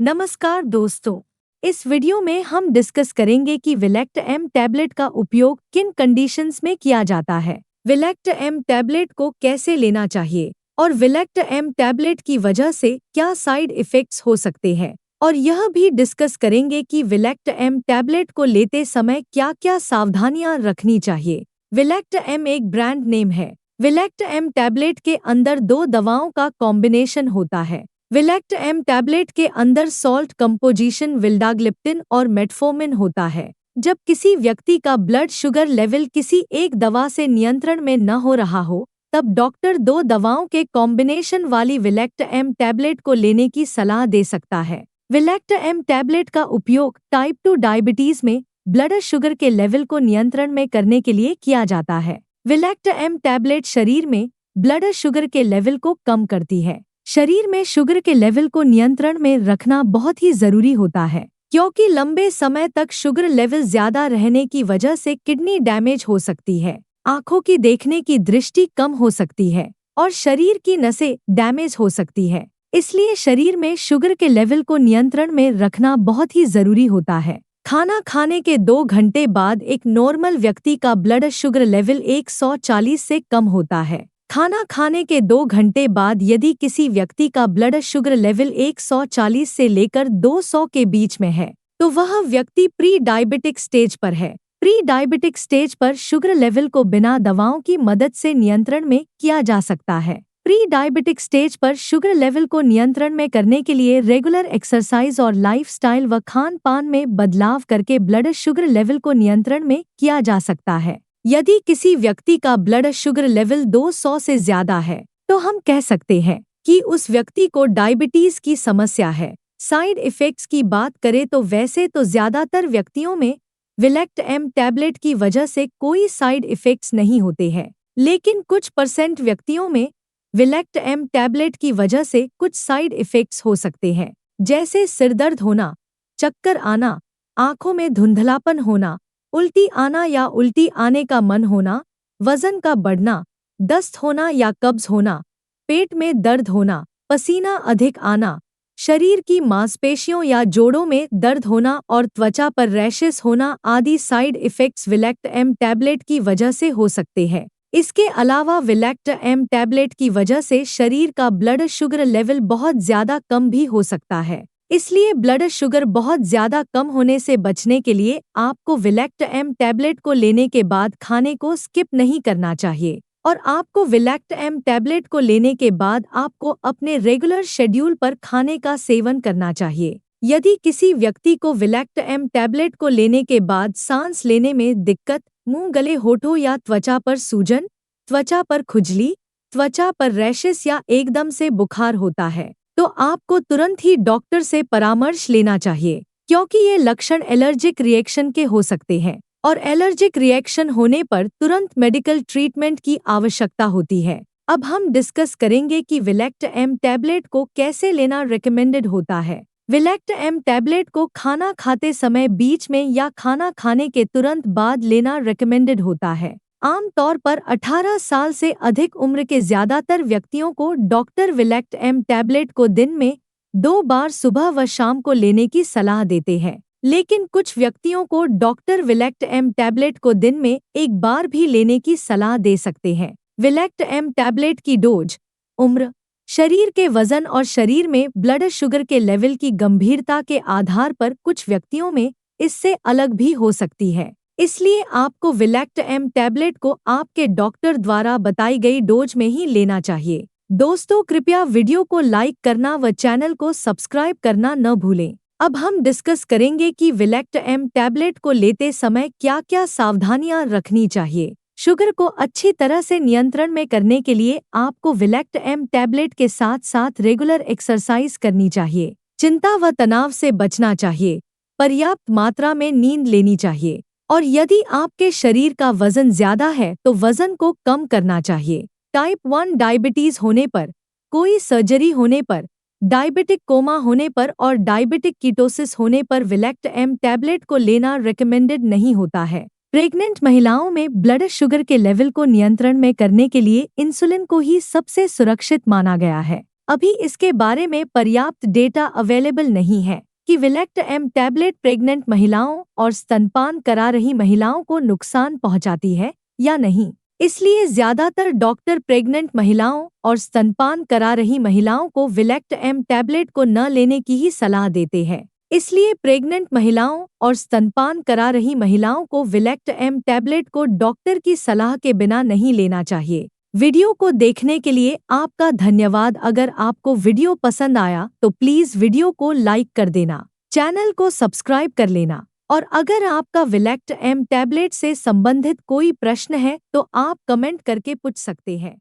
नमस्कार दोस्तों। इस वीडियो में हम डिस्कस करेंगे कि विलेक्ट एम टैबलेट का उपयोग किन कंडीशंस में किया जाता है, विलेक्ट एम टैबलेट को कैसे लेना चाहिए और विलेक्ट एम टैबलेट की वजह से क्या साइड इफ़ेक्ट्स हो सकते हैं। और यह भी डिस्कस करेंगे कि विलेक्ट एम टैबलेट को लेते समय क्या-क्या सावधानियां रखनी चाहिए। विलेक्ट एम एक ब्रांड नेम है। विलेक्ट एम टैबलेट के अंदर 2 दवाओं का कॉम्बिनेशन होता है। विलेक्ट एम टैबलेट के अंदर सॉल्ट कंपोजिशन विल्डाग्लिप्टिन और मेटफॉर्मिन होता है। जब किसी व्यक्ति का ब्लड शुगर लेवल किसी एक दवा से नियंत्रण में न हो रहा हो, तब डॉक्टर 2 दवाओं के कॉम्बिनेशन वाली विलेक्ट एम टैबलेट को लेने की सलाह दे सकता है। विलेक्ट एम टैबलेट का उपयोग टाइप 2 डायबिटीज में ब्लड शुगर के लेवल को नियंत्रण में करने के लिए किया जाता है। विलेक्ट एम टैबलेट शरीर में ब्लड शुगर के लेवल को कम करती है। शरीर में शुगर के लेवल को नियंत्रण में रखना बहुत ही जरूरी होता है, क्योंकि लंबे समय तक शुगर लेवल ज्यादा रहने की वजह से किडनी डैमेज हो सकती है, आंखों की देखने की दृष्टि कम हो सकती है और शरीर की नसें डैमेज हो सकती है। इसलिए शरीर में शुगर के लेवल को नियंत्रण में रखना बहुत ही जरूरी होता है। खाना खाने के 2 घंटे बाद एक नॉर्मल व्यक्ति का ब्लड शुगर लेवल 140 से कम होता है। खाना खाने के 2 घंटे बाद यदि किसी व्यक्ति का ब्लड शुगर लेवल 140 से लेकर 200 के बीच में है, तो वह व्यक्ति प्री डायबिटिक स्टेज पर है। प्री डायबिटिक स्टेज पर शुगर लेवल को बिना दवाओं की मदद से नियंत्रण में किया जा सकता है। प्री डायबिटिक स्टेज पर शुगर लेवल को नियंत्रण में करने के लिए रेगुलर एक्सरसाइज और लाइफस्टाइल व खान पान में बदलाव करके ब्लड शुगर लेवल को नियंत्रण में किया जा सकता है। यदि किसी व्यक्ति का ब्लड शुगर लेवल 200 से ज्यादा है, तो हम कह सकते हैं कि उस व्यक्ति को डायबिटीज की समस्या है। साइड इफ़ेक्ट्स की बात करें तो वैसे तो ज्यादातर व्यक्तियों में विलेक्ट एम टैबलेट की वजह से कोई साइड इफ़ेक्ट्स नहीं होते हैं, लेकिन कुछ % व्यक्तियों में विलेक्ट एम टैबलेट की वजह से कुछ साइड इफ़ेक्ट्स हो सकते हैं, जैसे सिरदर्द होना, चक्कर आना, आंखों में धुंधलापन होना, उल्टी आना या उल्टी आने का मन होना, वजन का बढ़ना, दस्त होना या कब्ज होना, पेट में दर्द होना, पसीना अधिक आना, शरीर की मांसपेशियों या जोड़ों में दर्द होना और त्वचा पर रैशेस होना आदि साइड इफ़ेक्ट्स विलेक्ट एम टैबलेट की वजह से हो सकते हैं। इसके अलावा विलेक्ट एम टैबलेट की वजह से शरीर का ब्लड शुगर लेवल बहुत ज़्यादा कम भी हो सकता है। इसलिए ब्लड शुगर बहुत ज़्यादा कम होने से बचने के लिए आपको विलेक्ट एम टैबलेट को लेने के बाद खाने को स्किप नहीं करना चाहिए और आपको विलेक्ट एम टैबलेट को लेने के बाद आपको अपने रेगुलर शेड्यूल पर खाने का सेवन करना चाहिए। यदि किसी व्यक्ति को विलेक्ट एम टैबलेट को लेने के बाद सांस लेने में दिक्कत, मुंह, गले, होठों या त्वचा पर सूजन, त्वचा पर खुजली, त्वचा पर रैशेस या एकदम से बुखार होता है, तो आपको तुरंत ही डॉक्टर से परामर्श लेना चाहिए, क्योंकि ये लक्षण एलर्जिक रिएक्शन के हो सकते हैं और एलर्जिक रिएक्शन होने पर तुरंत मेडिकल ट्रीटमेंट की आवश्यकता होती है। अब हम डिस्कस करेंगे कि विलेक्ट एम टैबलेट को कैसे लेना रिकमेंडेड होता है। विलेक्ट एम टैबलेट को खाना खाते समय, बीच में या खाना खाने के तुरंत बाद लेना रिकमेंडेड होता है। आमतौर पर 18 साल से अधिक उम्र के ज्यादातर व्यक्तियों को डॉक्टर विलेक्ट एम टैबलेट को दिन में 2 बार सुबह व शाम को लेने की सलाह देते हैं, लेकिन कुछ व्यक्तियों को डॉक्टर विलेक्ट एम टैबलेट को दिन में 1 बार भी लेने की सलाह दे सकते हैं। विलेक्ट एम टैबलेट की डोज उम्र, शरीर के वजन और शरीर में ब्लड शुगर के लेवल की गंभीरता के आधार पर कुछ व्यक्तियों में इससे अलग भी हो सकती है। इसलिए आपको विलेक्ट एम टैबलेट को आपके डॉक्टर द्वारा बताई गई डोज में ही लेना चाहिए। दोस्तों, कृपया वीडियो को लाइक करना व चैनल को सब्सक्राइब करना न भूलें। अब हम डिस्कस करेंगे कि विलेक्ट एम टैबलेट को लेते समय क्या-क्या सावधानियां रखनी चाहिए। शुगर को अच्छी तरह से नियंत्रण में करने के लिए आपको विलेक्ट एम टैबलेट के साथ साथ रेगुलर एक्सरसाइज करनी चाहिए। चिंता व तनाव से बचना चाहिए। पर्याप्त मात्रा में नींद लेनी चाहिए और यदि आपके शरीर का वजन ज्यादा है तो वजन को कम करना चाहिए। टाइप 1 डायबिटीज होने पर, कोई सर्जरी होने पर, डायबिटिक कोमा होने पर और डायबिटिक कीटोसिस होने पर विलेक्ट एम टैबलेट को लेना रिकमेंडेड नहीं होता है। प्रेग्नेंट महिलाओं में ब्लड शुगर के लेवल को नियंत्रण में करने के लिए इंसुलिन को ही सबसे सुरक्षित माना गया है। अभी इसके बारे में पर्याप्त डेटा अवेलेबल नहीं है कि विलेक्ट एम टैबलेट प्रेग्नेंट महिलाओं और स्तनपान करा रही महिलाओं को नुकसान पहुंचाती है या नहीं। इसलिए ज्यादातर डॉक्टर प्रेग्नेंट महिलाओं और स्तनपान करा रही महिलाओं को विलेक्ट एम टैबलेट को न लेने की ही सलाह देते हैं। इसलिए प्रेग्नेंट महिलाओं और स्तनपान करा रही महिलाओं को विलेक्ट एम टैबलेट को डॉक्टर की सलाह के बिना नहीं लेना चाहिए। वीडियो को देखने के लिए आपका धन्यवाद। अगर आपको वीडियो पसंद आया तो प्लीज वीडियो को लाइक कर देना, चैनल को सब्सक्राइब कर लेना, और अगर आपका विलेक्ट एम टैबलेट से संबंधित कोई प्रश्न है तो आप कमेंट करके पूछ सकते हैं।